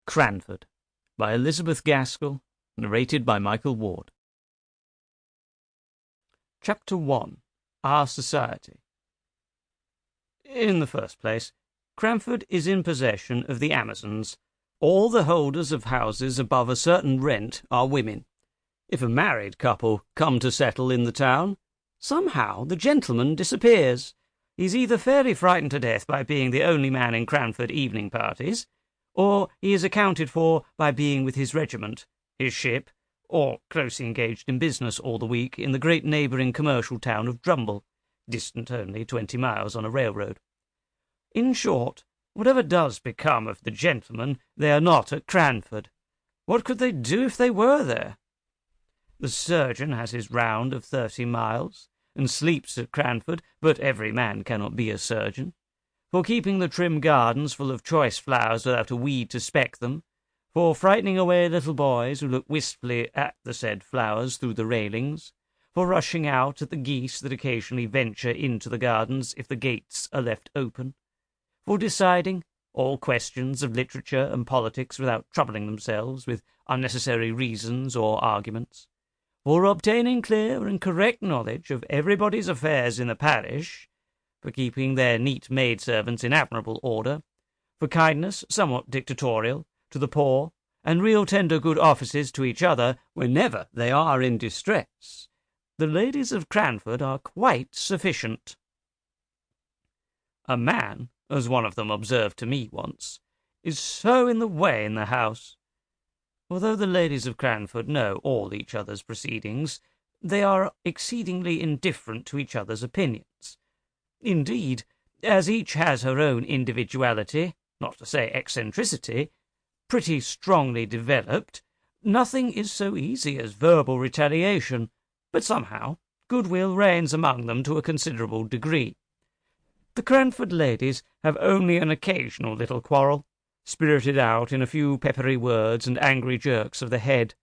Cranford, by Elizabeth Gaskell, narrated by Michael Ward. Chapter 1. Our Society. In the first place, Cranford is in possession of the Amazons. All the holders of houses above a certain rent are women. If a married couple come to settle in the town, somehow the gentleman disappears. He's either fairly frightened to death by being the only man in Cranford evening parties, or he is accounted for by being with his regiment, his ship, or closely engaged in business all the week in the great neighbouring commercial town of Drumble, distant only 20 miles on a railroad. In short, whatever does become of the gentlemen, they are not at Cranford. What could they do if they were there? The surgeon has his round of 30 miles, and sleeps at Cranford, but every man cannot be a surgeon. For keeping the trim gardens full of choice flowers without a weed to speck them, for frightening away little boys who look wistfully at the said flowers through the railings, for rushing out at the geese that occasionally venture into the gardens if the gates are left open, for deciding all questions of literature and politics without troubling themselves with unnecessary reasons or arguments, for obtaining clear and correct knowledge of everybody's affairs in the parish, for keeping their neat maidservants in admirable order, for kindness somewhat dictatorial to the poor, and real tender good offices to each other whenever they are in distress, the ladies of Cranford are quite sufficient. A man, as one of them observed to me once, is so in the way in the house. Although the ladies of Cranford know all each other's proceedings, they are exceedingly indifferent to each other's opinions. Indeed, as each has her own individuality, not to say eccentricity, pretty strongly developed, nothing is so easy as verbal retaliation, but somehow goodwill reigns among them to a considerable degree. The Cranford ladies have only an occasional little quarrel, spirited out in a few peppery words and angry jerks of the head,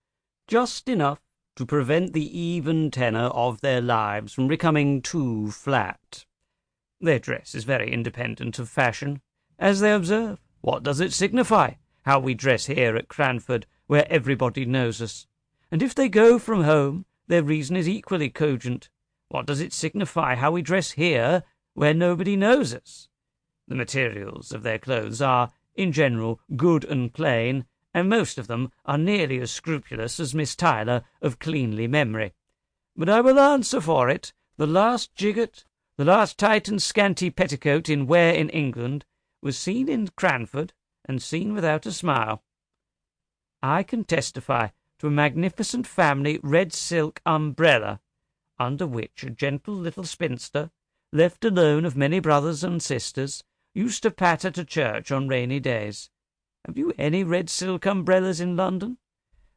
just enough to prevent the even tenor of their lives from becoming too flat. Their dress is very independent of fashion. As they observe, what does it signify how we dress here at Cranford, where everybody knows us? And if they go from home, their reason is equally cogent. What does it signify how we dress here, where nobody knows us? The materials of their clothes are, in general, good and plain, and most of them are nearly as scrupulous as Miss Tyler of cleanly memory. But I will answer for it, the last gigot, the last tight and scanty petticoat in wear in England, was seen in Cranford, and seen without a smile. I can testify to a magnificent family red silk umbrella, under which a gentle little spinster, left alone of many brothers and sisters, used to patter to church on rainy days. Have you any red silk umbrellas in London?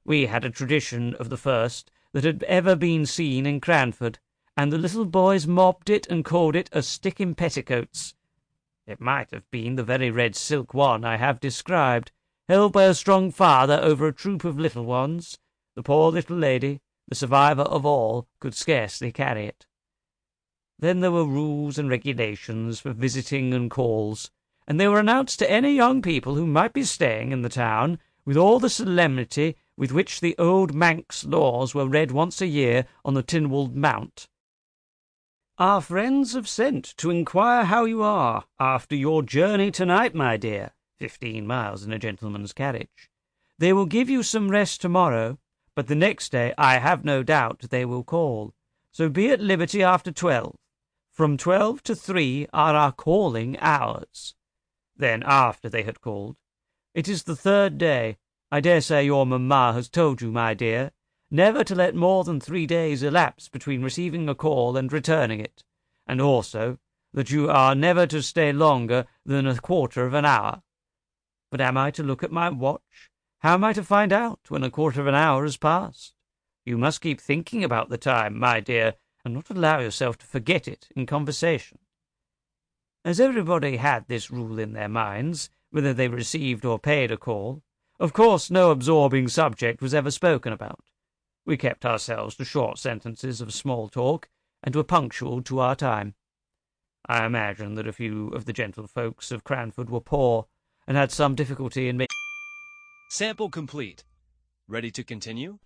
We had a tradition of the first that had ever been seen in Cranford, and the little boys mobbed it and called it a stick in petticoats. It might have been the very red silk one I have described, held by a strong father over a troop of little ones. The poor little lady, the survivor of all, could scarcely carry it. Then there were rules and regulations for visiting and calls, and they were announced to any young people who might be staying in the town with all the solemnity with which the old Manx laws were read once a year on the Tinwald Mount. Our friends have sent to inquire how you are after your journey tonight, my dear, 15 miles in a gentleman's carriage. They will give you some rest tomorrow, but the next day I have no doubt they will call, so be at liberty after 12. From 12 to 3 are our calling hours. Then, after they had called, it is the third day. I dare say your mamma has told you, my dear, never to let more than 3 days elapse between receiving a call and returning it, and also that you are never to stay longer than a quarter of an hour. But am I to look at my watch? How am I to find out when a quarter of an hour has passed? You must keep thinking about the time, my dear, and not allow yourself to forget it in conversation. As everybody had this rule in their minds, whether they received or paid a call, of course no absorbing subject was ever spoken about. We kept ourselves to short sentences of small talk, and were punctual to our time. I imagine that a few of the gentlefolks of Cranford were poor, and had some difficulty in making Sample complete. Ready to continue?